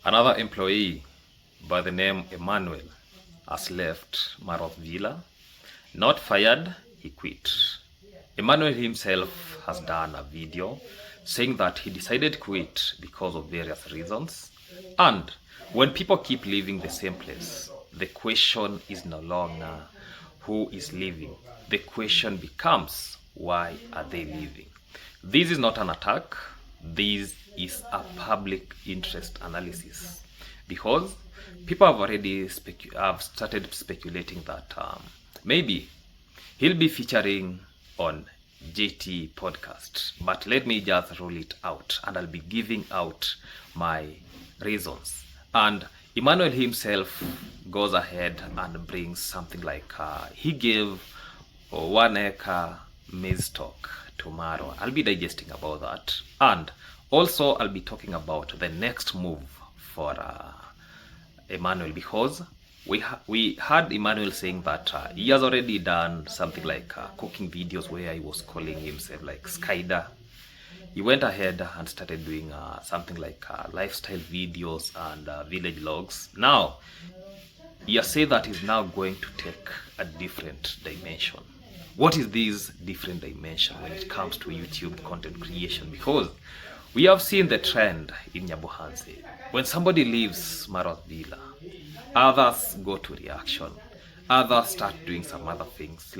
Another employee by the name Emmanuel has left Marwa's villa. Not fired, he quit. Emmanuel himself has done a video saying that he decided to quit because of various reasons. And when people keep leaving the same place, the question is no longer who is leaving. The question becomes, why are they leaving? This is not an attack. This is a public interest analysis, because people have already started speculating that maybe he'll be featuring on JT podcast. But let me just rule it out, and I'll be giving out my reasons. And Emmanuel himself goes ahead and brings something like he gave 1 acre maize stock tomorrow. I'll be digesting about that, and also I'll be talking about the next move for Emmanuel, because we heard Emmanuel saying that he has already done something like cooking videos where he was calling himself like Skyder. He went ahead and started doing something like lifestyle videos and village logs. Now he has said that he's now going to take a different dimension. What is this different dimension when it comes to YouTube content creation? Because we have seen the trend in Nyabohanse. When somebody leaves Marwa's villa, others go to reaction. Others start doing some other things.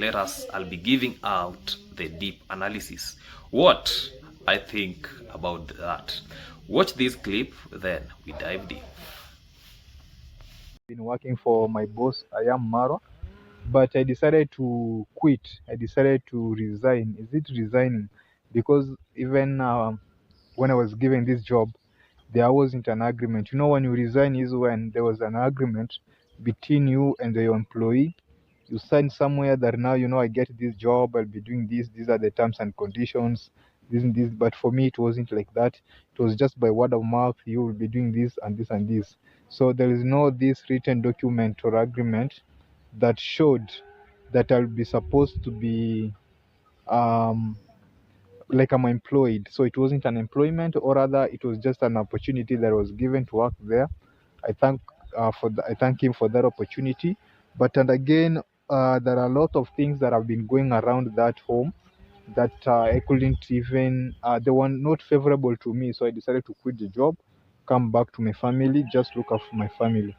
I'll be giving out the deep analysis. What I think about that. Watch this clip, then we dive deep. Been working for my boss. I am Marwa, but I decided to quit. I decided to resign. Is it resigning? Because even when I was given this job, there wasn't an agreement. You know, when you resign is when there was an agreement between you and your employee. You sign somewhere that now, you know, I get this job, I'll be doing this, these are the terms and conditions, this and this. But for me, it wasn't like that. It was just by word of mouth, you will be doing this and this and this. So there is no this written document or agreement that showed that I'll be supposed to be like I'm employed. So it wasn't an employment, or rather it was just an opportunity that was given to work there. I thank him for that opportunity. But and again, there are a lot of things that have been going around that home that I couldn't even they were not favorable to me. So I decided to quit the job, come back to my family, just look after my family.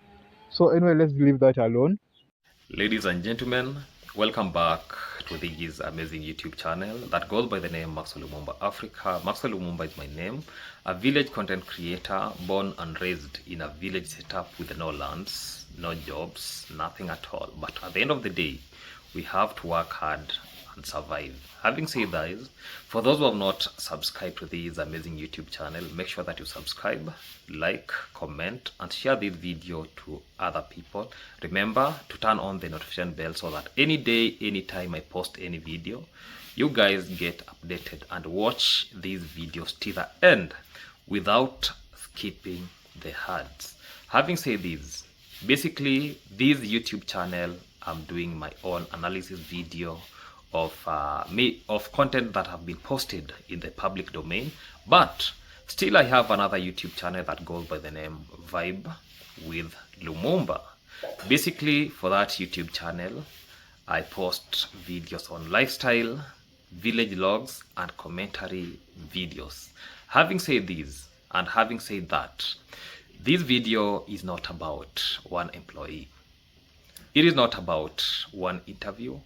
So anyway, let's leave that alone. Ladies and gentlemen, welcome back to this amazing YouTube channel that goes by the name Maxwell Lumumba Africa. Maxwell Lumumba is my name, a village content creator born and raised in a village setup with no lands, no jobs, nothing at all. But at the end of the day, we have to work hard and survive. Having said that, for those who have not subscribed to this amazing YouTube channel, make sure that you subscribe, like, comment, and share this video to other people. Remember to turn on the notification bell so that any day, anytime I post any video, you guys get updated and watch these videos till the end without skipping the ads. Having said this, basically this YouTube channel, I'm doing my own analysis video of content that have been posted in the public domain, but still I have another YouTube channel that goes by the name Vibe with Lumumba. Basically, for that YouTube channel, I post videos on lifestyle, village logs, and commentary videos. Having said this, and having said that, this video is not about one employee. It is not about one interview.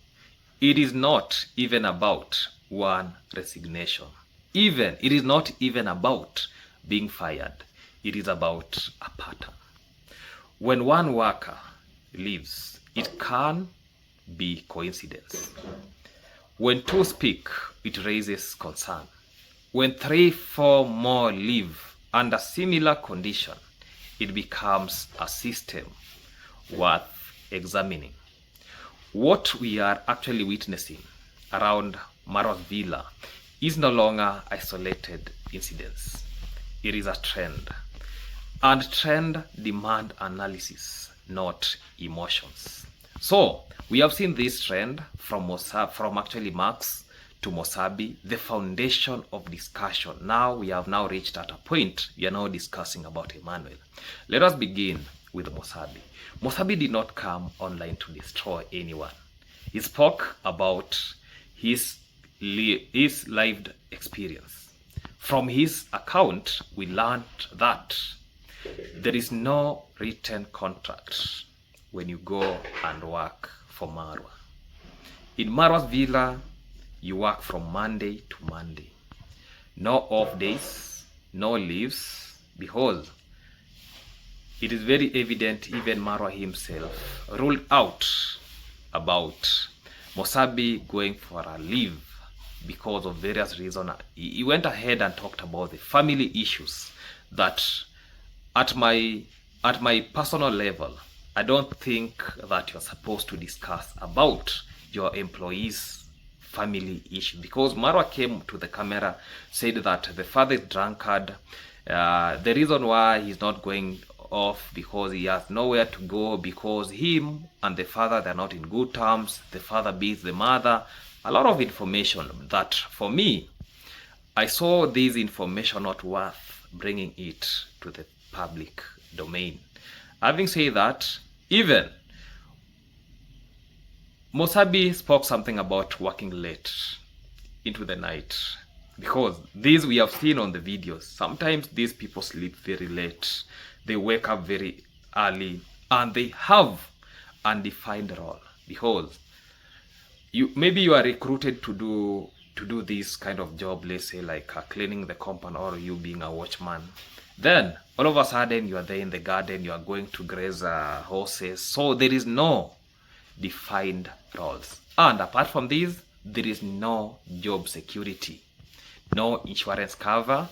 It is not even about one resignation. It is not even about being fired. It is about a pattern. When one worker leaves, it can be coincidence. When two speak, it raises concern. When 3, 4 more leave under similar condition, it becomes a system worth examining. What we are actually witnessing around Marwa's villa is no longer isolated incidents. It is a trend. And trend demand analysis, not emotions. So we have seen this trend from actually Marx to Mosabi, the foundation of discussion. Now we have now reached at a point we are now discussing about Emmanuel. Let us begin with Mosabi. Mosabi did not come online to destroy anyone. He spoke about his lived experience. From his account, we learned that there is no written contract when you go and work for Marwa. In Marwa's villa, you work from Monday to Monday. No off days, no leaves, because it is very evident even Marwa himself ruled out about Mosabi going for a leave because of various reasons. He went ahead and talked about the family issues that at my personal level, I don't think that you're supposed to discuss about your employees' family issue, because Marwa came to the camera, said that the father is drunkard. The reason why he's not going off because he has nowhere to go, because him and the father, they're not in good terms. The father beats the mother. A lot of information that for me, I saw this information not worth bringing it to the public domain. Having said that, even Mosabi spoke something about working late into the night, because this we have seen on the videos. Sometimes these people sleep very late, they wake up very early, and they have undefined role, because maybe you are recruited to do this kind of job, let's say like cleaning the compound, or you being a watchman. Then all of a sudden you are there in the garden, you are going to graze horses. So there is no defined roles, and apart from this, there is no job security, no insurance cover,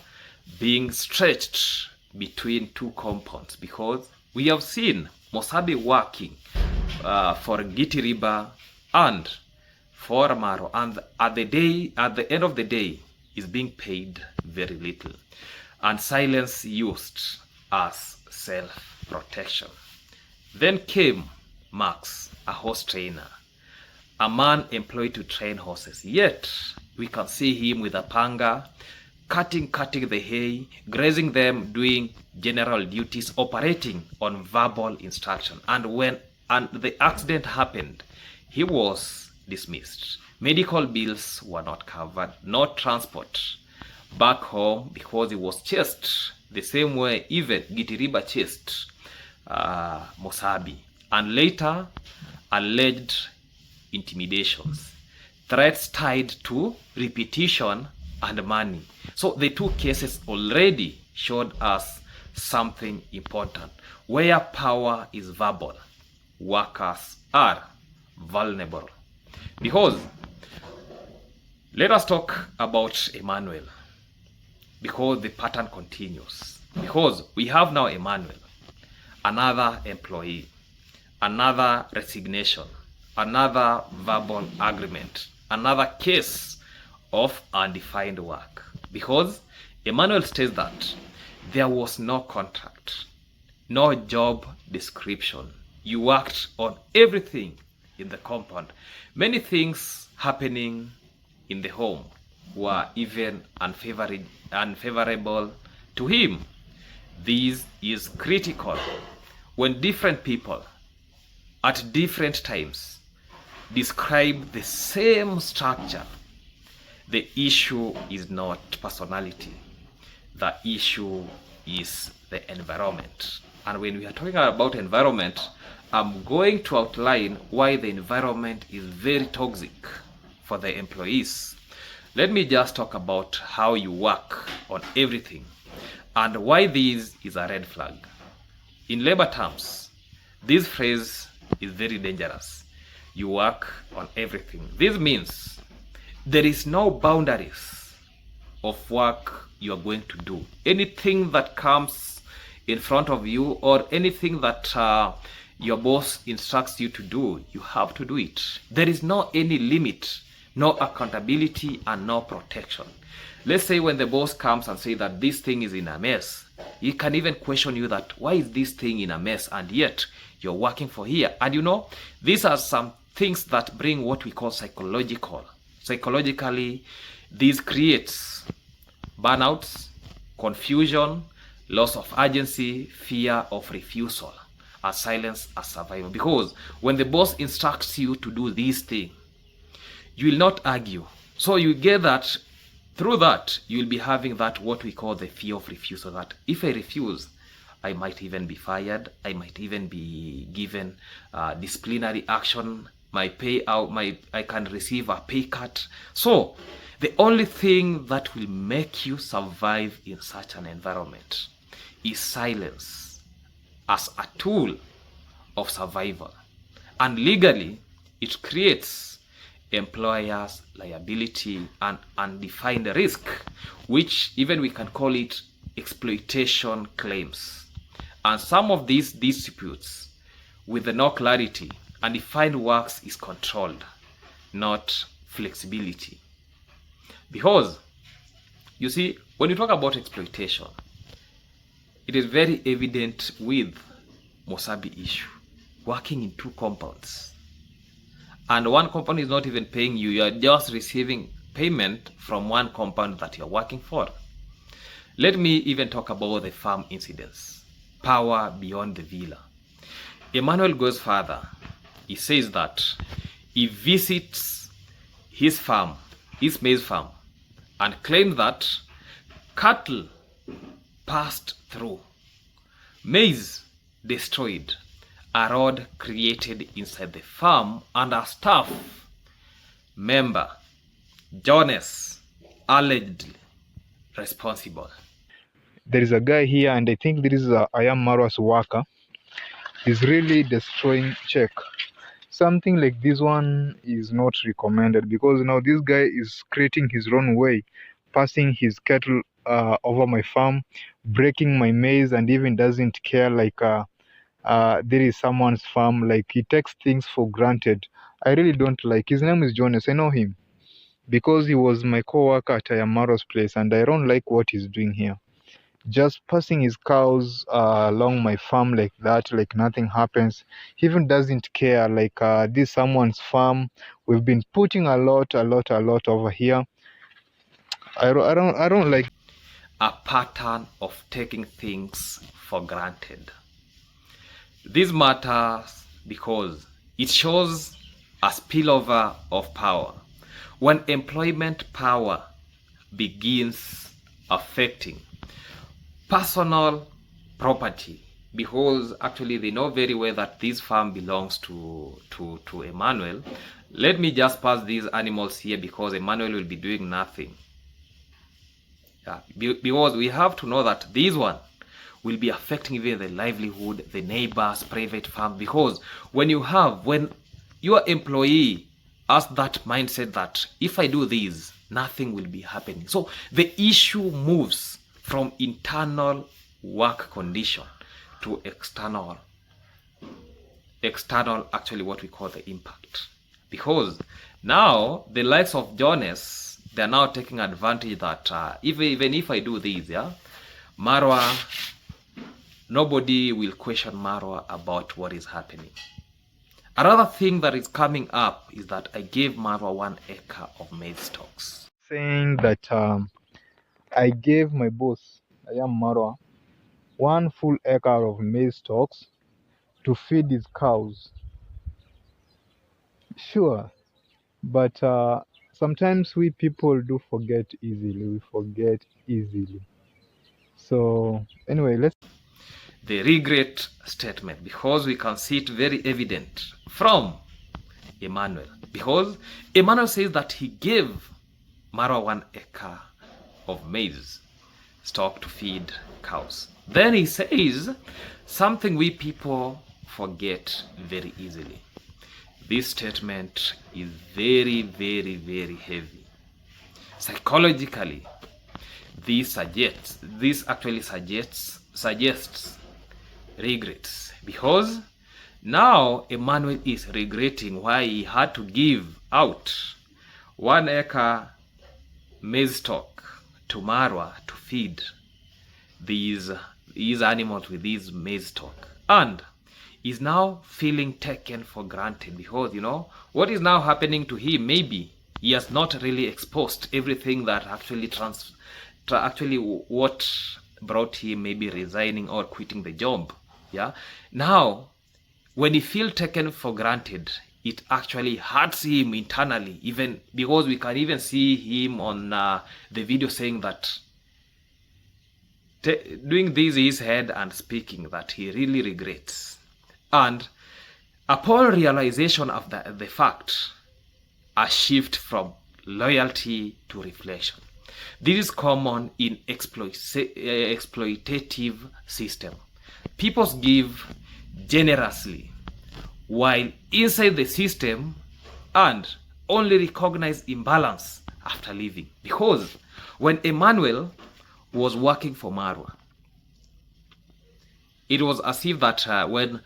being stretched between two compounds, because we have seen Mosabi working for Gitiriba and for Marwa, and at the end of the day is being paid very little, and silence used as self-protection. Then came Max, a horse trainer, a man employed to train horses, yet we can see him with a panga, cutting the hay, grazing them, doing general duties, operating on verbal instruction. And when the accident happened, he was dismissed. Medical bills were not covered, no transport back home, because he was chased the same way even Gitiriba chased Mosabi. And later, alleged intimidations, threats tied to repetition and money. So the two cases already showed us something important. Where power is verbal, workers are vulnerable. Because let us talk about Emmanuel, because the pattern continues. Because we have now Emmanuel, another employee, another resignation, another verbal agreement, another case of undefined work. Because Emmanuel states that there was no contract, no job description. You worked on everything in the compound. Many things happening in the home were even unfavorable to him. This is critical when different people at different times describe the same structure. The issue is not personality. The issue is the environment. And when we are talking about environment, I'm going to outline why the environment is very toxic for the employees. Let me just talk about how you work on everything and why this is a red flag. In labor terms, this phrase is very dangerous. You work on everything. This means there is no boundaries of work you are going to do. Anything that comes in front of you, or anything that your boss instructs you to do, you have to do it. There is no any limit, no accountability, and no protection. Let's say when the boss comes and say that this thing is in a mess, he can even question you that why is this thing in a mess, and yet you're working for here. And you know, these are some things that bring what we call psychological Psychologically, this creates burnouts, confusion, loss of agency, fear of refusal, as silence as survival. Because when the boss instructs you to do this thing, you will not argue. So you get that through that, you will be having that what we call the fear of refusal, that if I refuse, I might even be fired, I might even be given disciplinary action, my payout, I can receive a pay cut. So the only thing that will make you survive in such an environment is silence as a tool of survival. And legally, it creates employers' liability and undefined risk, which even we can call it exploitation claims. And some of these disputes with no clarity, undefined works is controlled, not flexibility. Because, you see, when you talk about exploitation, it is very evident with Mosabi issue, working in two compounds. And one company is not even paying you, you are just receiving payment from one compound that you're working for. Let me even talk about the farm incidents. Power beyond the villa. Emmanuel goes further. He says that he visits his farm, his maize farm, and claimed that cattle passed through, maize destroyed, a road created inside the farm, and a staff member, Jonas, allegedly responsible. There is a guy here, and I think this is I am Marwa's worker. He's really destroying check. Something like this one is not recommended, because now this guy is creating his own way, passing his cattle over my farm, breaking my maize, and even doesn't care like there is someone's farm. Like, he takes things for granted. I really don't like. His name is Jonas. I know him because he was my co-worker at Ayamaro's place, and I don't like what he's doing here. Just passing his cows along my farm like that, like nothing happens. He even doesn't care. Like, this someone's farm. We've been putting a lot over here. I don't like a pattern of taking things for granted. This matters because it shows a spillover of power. When employment power begins affecting personal property, because actually they know very well that this farm belongs to Emmanuel. Let me just pass these animals here because Emmanuel will be doing nothing. Yeah, because we have to know that this one will be affecting even the livelihood, the neighbors, private farm. Because when your employee has that mindset that if I do this, nothing will be happening. So the issue moves from internal work condition to external actually what we call the impact. Because now the likes of Jonas, they're now taking advantage that even if I do this, yeah, Marwa, nobody will question Marwa about what is happening. Another thing that is coming up is that I gave Marwa 1 acre of maize stalks. saying that I gave my boss, I am Marwa, 1 full acre of maize stalks to feed his cows. Sure, but sometimes we people do forget easily. We forget easily. So anyway, let's. The regret statement, because we can see it very evident from Emmanuel. Because Emmanuel says that he gave Marwa 1 acre of maize stock to feed cows. Then he says something we people forget very easily. This statement is very, very, very heavy. Psychologically, this actually suggests regrets, because now Emmanuel is regretting why he had to give out 1 acre maize stock to Marwa to feed these animals with these maize stock, and is now feeling taken for granted, because you know what is now happening to him. Maybe He has not really exposed everything that actually what brought him maybe resigning or quitting the job. Yeah. Now, when he feels taken for granted, it actually hurts him internally, even because we can even see him on the video saying that doing this in his head and speaking that he really regrets. And upon realization of the fact, a shift from loyalty to reflection. This is common in exploitative system. People give generously while inside the system and only recognize imbalance after leaving. Because when Emmanuel was working for Marwa, it was as if that when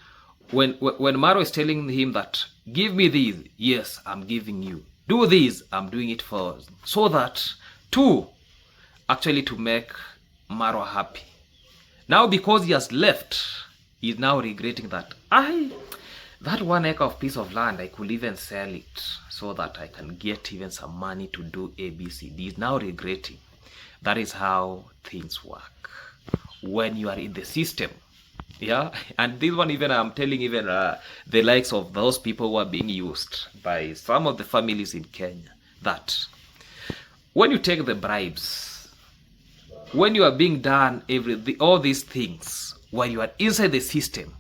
Marwa is telling him that give me this, yes, I'm giving you. Do this, I'm doing it for, so that actually to make Marwa happy. Now because he has left, he's now regretting that that 1 acre of piece of land, I could even sell it so that I can get even some money to do ABC. He's now regretting. That is how things work when you are in the system. Yeah, and this one even I'm telling even the likes of those people who are being used by some of the families in Kenya, that when you take the bribes, when you are being done all these things, when you are inside the system,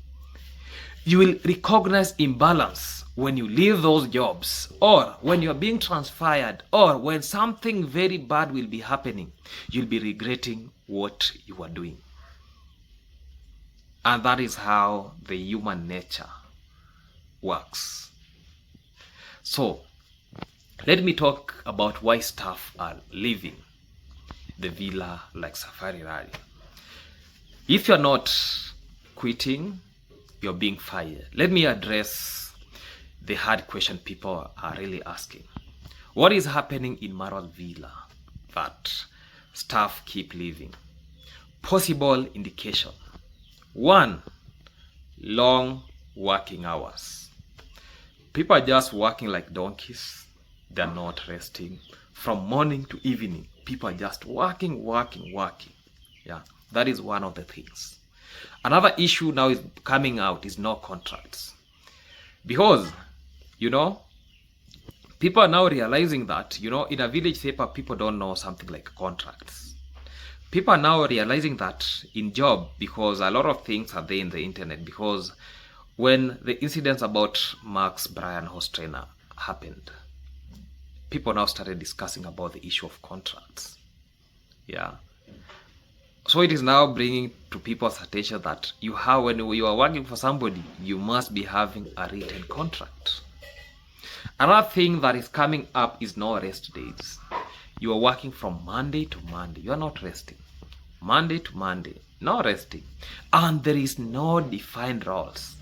you will recognize imbalance when you leave those jobs, or when you are being transferred, or when something very bad will be happening, you'll be regretting what you are doing. And that is how the human nature works. So, let me talk about why staff are leaving the villa like Safari Rally. If you're not quitting, you're being fired. Let me address the hard question people are really asking. What is happening in Marwa's villa that staff keep leaving? Possible indication. 1, long working hours. People are just working like donkeys. They're not resting. From morning to evening, people are just working. Yeah, that is one of the things. Another issue now is coming out is no contracts. Because, people are now realizing that, in a village paper, people don't know something like contracts. People are now realizing that in job, because a lot of things are there in the internet, because when the incidents about Max Brian host trainer happened, people now started discussing about the issue of contracts. Yeah. So it is now bringing to people's attention that when you are working for somebody, you must be having a written contract. Another thing that is coming up is no rest days. You are working from Monday to Monday. You are not resting. Monday to Monday, no resting. And there is no defined roles.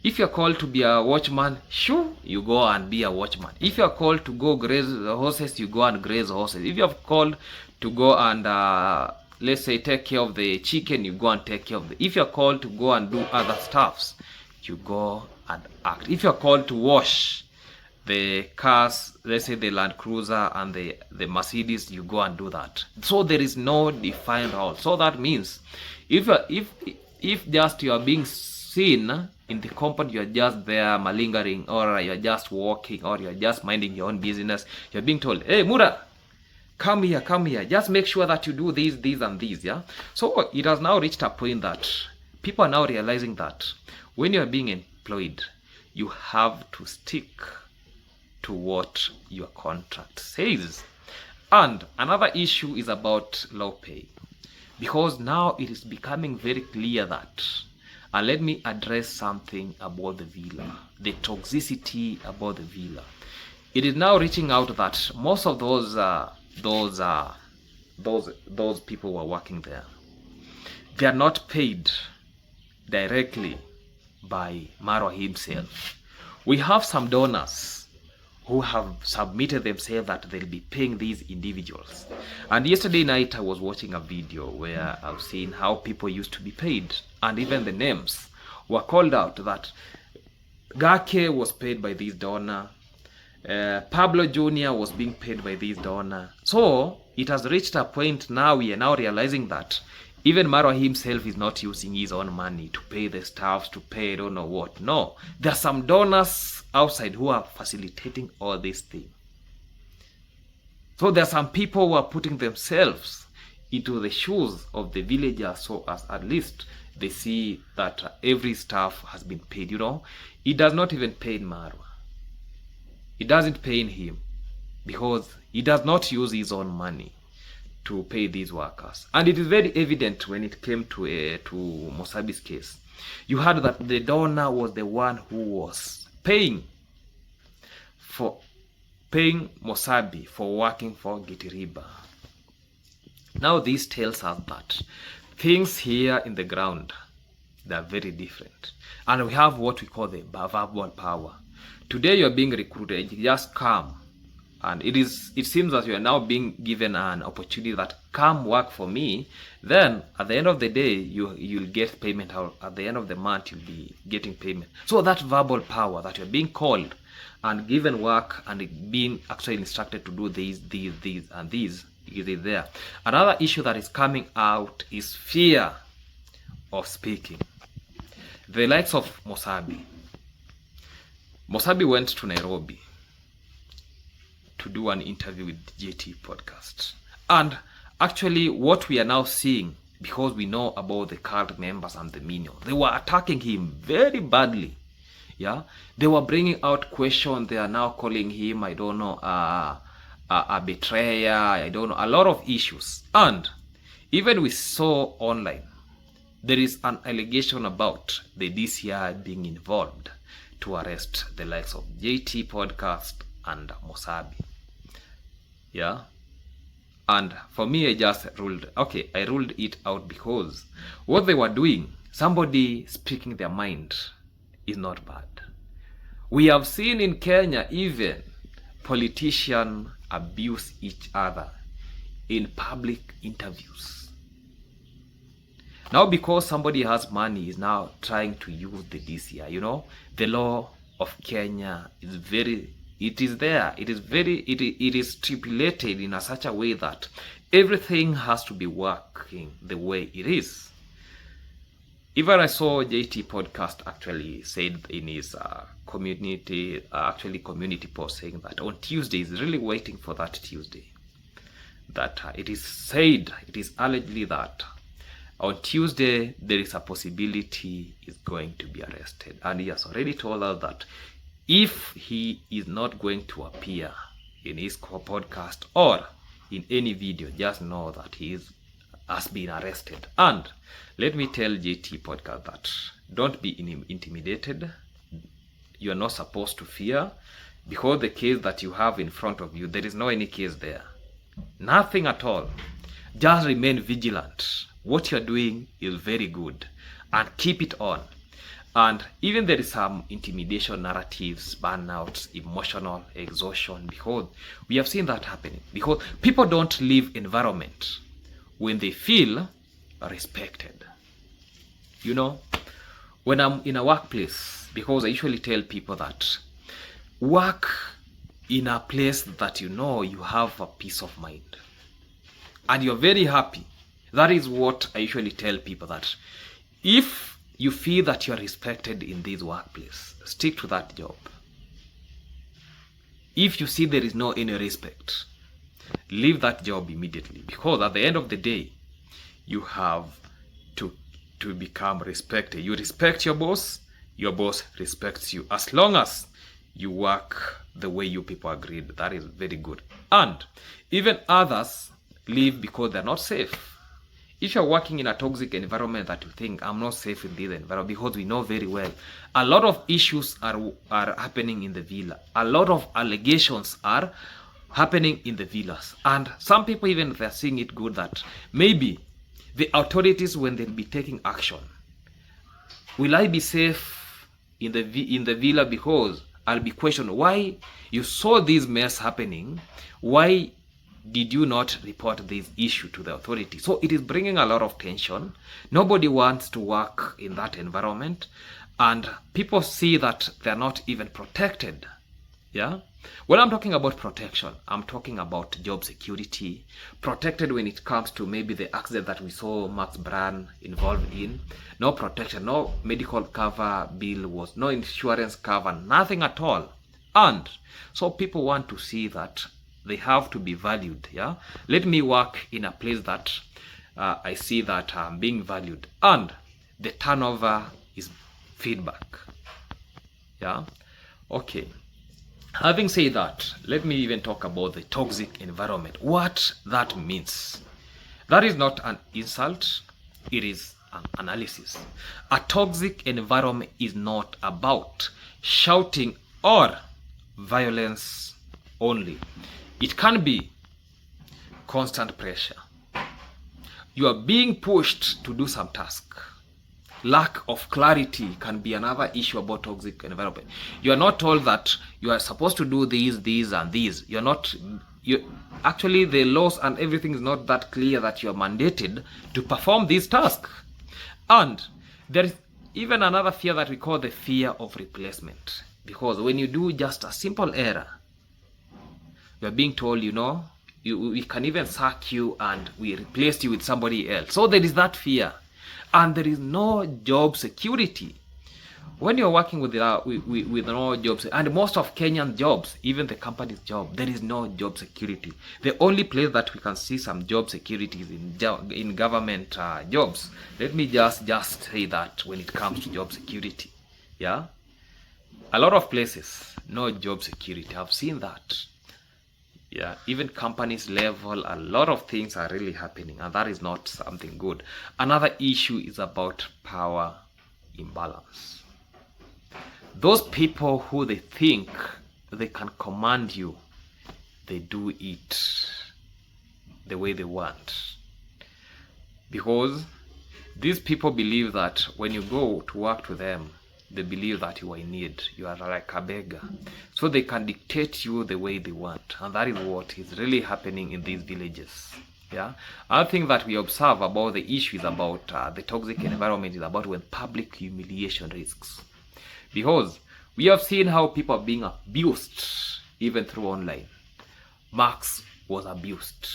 If you're called to be a watchman, sure, you go and be a watchman. If you're called to go graze the horses, you go and graze horses. If you're called to go and let's say take care of the chicken, you go and take care of the. If you're called to go and do other stuffs, you go and act. If you're called to wash the cars, let's say the Land Cruiser and the Mercedes, you go and do that. So there is no defined role. So that means if just you are being seen in the company, you are just there malingering, or you are just walking, or you are just minding your own business, you are being told, hey Mura, come here, just make sure that you do these and these. Yeah. So it has now reached a point that people are now realizing that when you are being employed, you have to stick to what your contract says. And another issue is about low pay, because now it is becoming very clear that, and let me address something about the villa, the toxicity about the villa. It is now reaching out that most of those people who are working there, they are not paid directly by Marwa himself. We have some donors who have submitted themselves that they'll be paying these individuals. And yesterday night I was watching a video where I've seen how people used to be paid, and even the names were called out that Gake was paid by this donor, Pablo Jr. was being paid by this donor. So it has reached a point now we are now realizing that even Marwa himself is not using his own money to pay the staffs, to pay I don't know what. No, there are some donors outside who are facilitating all these things. So there are some people who are putting themselves into the shoes of the villagers, so as at least they see that every staff has been paid. You know, it does not even pay Marwa. It doesn't pay him because he does not use his own money to pay these workers. And it is very evident when it came to Mosabi's case. You heard that the donor was the one who was paying Mosabi for working for Gitiriba. Now this tells us that things here in the ground, they are very different. And we have what we call the verbal power. Today you are being recruited, you just come. And it seems that you are now being given an opportunity that come work for me. Then at the end of the day, you'll get payment. At the end of the month, you'll be getting payment. So that verbal power that you're being called and given work and being actually instructed to do these, and these is there. Another issue that is coming out is fear of speaking. The likes of Mosabi. Mosabi went to Nairobi to do an interview with JT podcast. And actually what we are now seeing, because we know about the cult members and the minions, they were attacking him very badly. Yeah, they were bringing out questions. They are now calling him, I don't know, a betrayer, I don't know, a lot of issues. And even we saw online, there is an allegation about the DCI being involved to arrest the likes of JT podcast and Mosabi. Yeah, and for me, I just ruled it out because what they were doing, somebody speaking their mind, is not bad. We have seen in Kenya even politicians abuse each other in public interviews. Now because somebody has money is now trying to use the DCI. You know, the law of Kenya is it is stipulated in such a way that everything has to be working the way it is. Even I saw JT podcast actually said in his community post saying that on Tuesday is really waiting for that Tuesday. That it is allegedly that on Tuesday there is a possibility he's going to be arrested, and he has already told us that if he is not going to appear in his podcast or in any video, just know that he has been arrested. And let me tell JT podcast that don't be intimidated. You are not supposed to fear, because the case that you have in front of you, there is no any case there. Nothing at all. Just remain vigilant. What you're doing is very good, and keep it on. And even there is some intimidation narratives, burnouts, emotional exhaustion, because we have seen that happening. Because people don't live environment when they feel respected. You know, when I'm in a workplace, because I usually tell people that work in a place that you know you have a peace of mind and you're very happy. That is what I usually tell people, that if you feel that you are respected in this workplace, stick to that job. If you see there is no any respect, leave that job immediately, because at the end of the day, you have to become respected. You respect your boss respects you, as long as you work the way you people agreed. That is very good. And even others leave because they're not safe. If you're working in a toxic environment that you think, I'm not safe in this environment, because we know very well a lot of issues are happening in the villa. A lot of allegations are happening in the villas. And some people even they're seeing it good that maybe the authorities, when they'll be taking action, will I be safe in the villa, because I'll be questioned why you saw this mess happening, why did you not report this issue to the authority? So it is bringing a lot of tension. Nobody wants to work in that environment, and people see that they're not even protected Yeah. When I'm talking about protection, I'm talking about job security, protected when it comes to maybe the accident that we saw Max Brand involved in. No protection, no medical cover bill was, no insurance cover, nothing at all. And so people want to see that they have to be valued. Yeah. Let me work in a place that I see that I'm being valued, and the turnover is feedback. Yeah. Okay. Having said that, let me even talk about the toxic environment. What that means. That is not an insult, it is an analysis. A toxic environment is not about shouting or violence only. It can be constant pressure. You are being pushed to do some task. Lack of clarity can be another issue about toxic environment. You are not told that you are supposed to do these, and these. You're not. Actually, the laws and everything is not that clear that you are mandated to perform these tasks. And there is even another fear that we call the fear of replacement. Because when you do just a simple error, you are being told, we can even sack you and we replace you with somebody else. So there is that fear. And there is no job security. When you're working with no jobs, and most of Kenyan jobs, even the company's job, there is no job security. The only place that we can see some job security is in government jobs. Let me just say that when it comes to job security, yeah, a lot of places no job security. I've seen that. Yeah, even companies level, a lot of things are really happening, and that is not something good. Another issue is about power imbalance. Those people who they think they can command you, they do it the way they want. Because these people believe that when you go to work to them, they believe that you are in need. You are like a beggar. So they can dictate you the way they want. And that is what is really happening in these villages. Yeah. Other thing that we observe about the issue is about the toxic environment is about when public humiliation risks. Because we have seen how people are being abused even through online. Max was abused.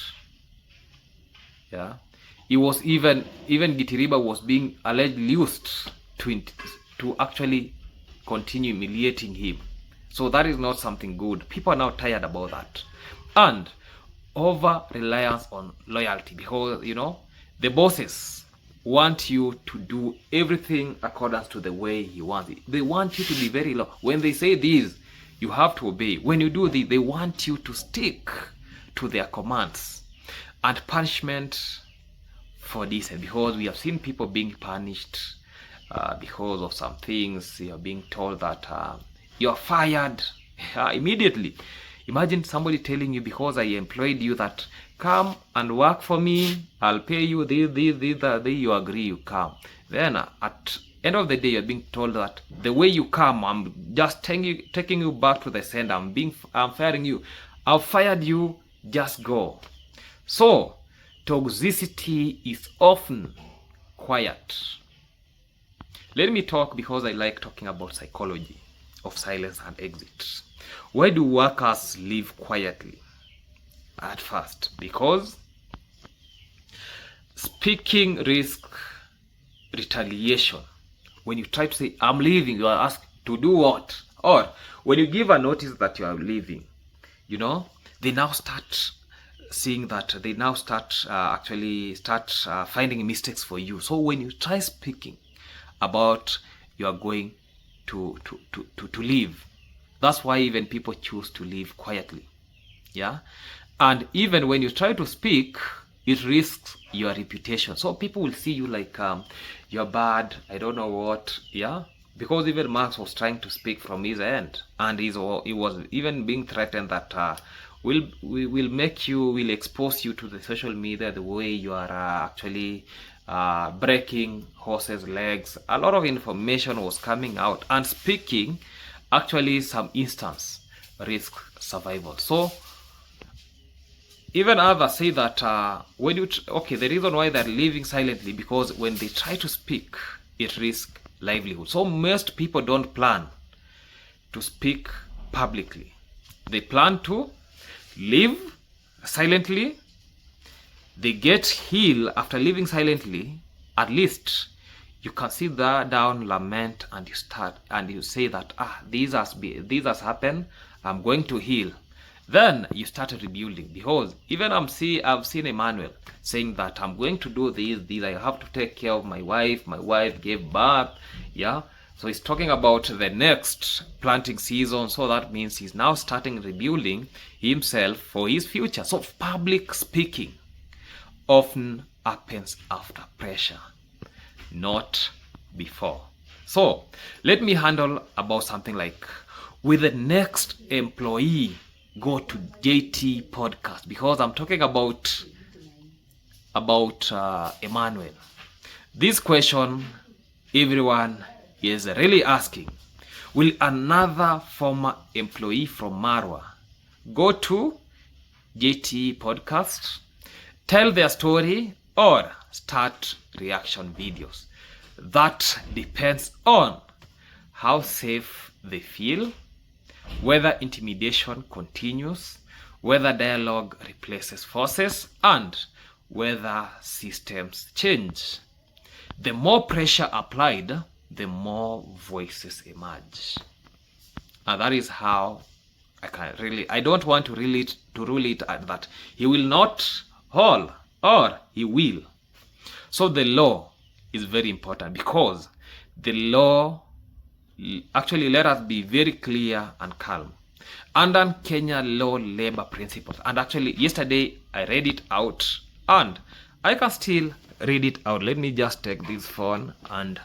Yeah. He was even Gitiriba was being allegedly used to actually continue humiliating him. So that is not something good. People are now tired about that. And over reliance on loyalty, because the bosses want you to do everything according to the way he wants it. They want you to be very low. When they say this, you have to obey. When you do this, they want you to stick to their commands. And punishment for this, because we have seen people being punished because of some things. You're being told that you're fired immediately. Imagine somebody telling you, because I employed you, that come and work for me, I'll pay you this, you agree, you come. Then at end of the day, you're being told that the way you come, I'm just taking you back to the sender. I'm firing you. I've fired you, just go. So toxicity is often quiet. Let me talk, because I like talking about psychology of silence and exit. Why do workers live quietly at first? Because speaking risks retaliation. When you try to say, I'm leaving, you are asked to do what? Or when you give a notice that you are leaving, they now start seeing that, they now start finding mistakes for you. So when you try speaking about you are going to leave, that's why even people choose to leave quietly. Yeah. And even when you try to speak, it risks your reputation. So people will see you like you're bad, I don't know what. Yeah. Because even Marx was trying to speak from his end, and he was even being threatened that we'll expose you to the social media the way you are actually breaking horses' legs. A lot of information was coming out, and speaking actually some instance risk survival. So even others say that the reason why they're living silently, because when they try to speak, it risks livelihood. So most people don't plan to speak publicly. They plan to live silently. They get healed after living silently. At least you can sit there down, lament, and you say that this has happened. I'm going to heal. Then you start rebuilding. Because even I've seen Emmanuel saying that I'm going to do this. I have to take care of my wife. My wife gave birth. Yeah. So he's talking about the next planting season. So that means he's now starting rebuilding himself for his future. So public speaking often happens after pressure, not before. So let me handle about something like, with the next employee go to JT podcast, because I'm talking about Emmanuel. This question everyone is really asking: will another former employee from Marwa go to JT podcast, tell their story, or start reaction videos? That depends on how safe they feel, whether intimidation continues, whether dialogue replaces forces, and whether systems change. The more pressure applied, the more voices emerge. And that is how I don't want to rule it at that he will not haul or he will. So the law is very important, because the law, actually, let us be very clear and calm. Under Kenya law labor principles, and actually yesterday I read it out and I can still read it out. Let me just take this phone and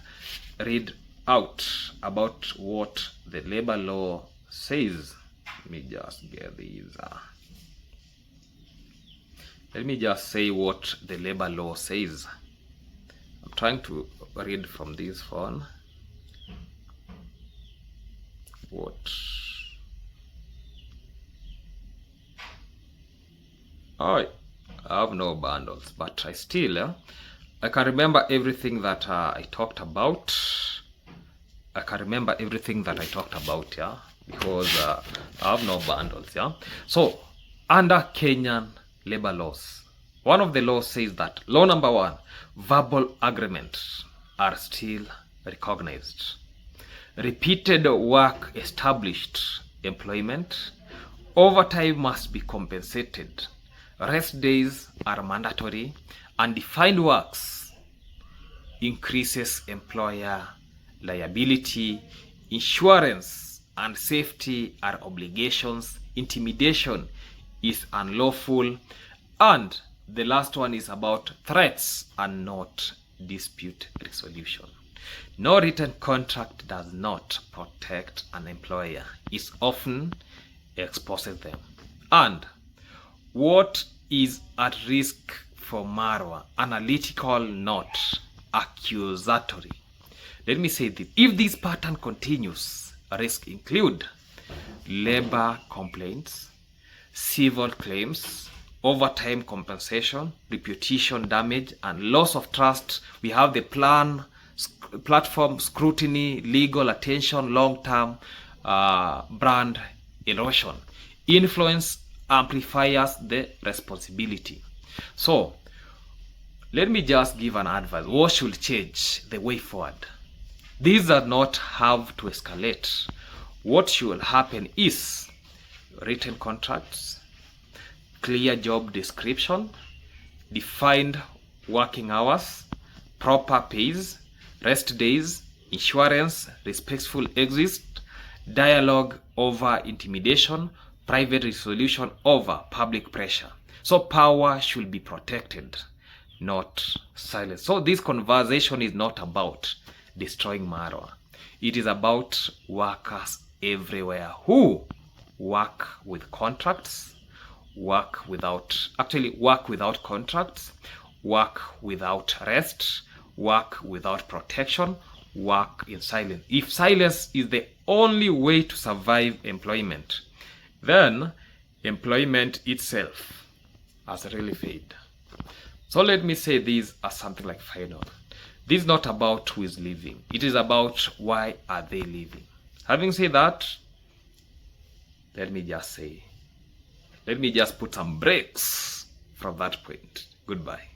read out about what the labor law says. Let me just get these. Let me just say what the labor law says. I'm trying to read from this phone. What? I have no bundles, but I still I can remember everything that I talked about. Yeah, because I have no bundles. Yeah. So under Kenyan labor laws, one of the laws says that law number 1, verbal agreements are still recognized. Repeated work established employment. Overtime must be compensated. Rest days are mandatory. Undefined works increases employer liability. Insurance and safety are obligations. Intimidation is unlawful. And the last one is about threats and not dispute resolution. No written contract does not protect an employer. It often exposes them. And what is at risk for Marwa? Analytical, not accusatory. Let me say this. If this pattern continues, risks include labor complaints, civil claims, overtime compensation, reputation damage, and loss of trust. We have the platform scrutiny, legal attention, long-term brand erosion. Influence amplifies the responsibility. So let me just give an advice. What should change the way forward? These are not have to escalate. What should happen is written contracts, clear job description, defined working hours, proper pays, rest days, insurance, respectful exit, dialogue over intimidation, private resolution over public pressure. So power should be protected, not silenced. So this conversation is not about destroying Marwa. It is about workers everywhere who work with contracts, work without contracts, work without rest, work without protection, work in silence. If silence is the only way to survive employment, then employment itself has really failed. So let me say this as something like final. This is not about who is leaving. It is about why are they leaving. Having said that, let me just say, let me just put some breaks from that point. Goodbye.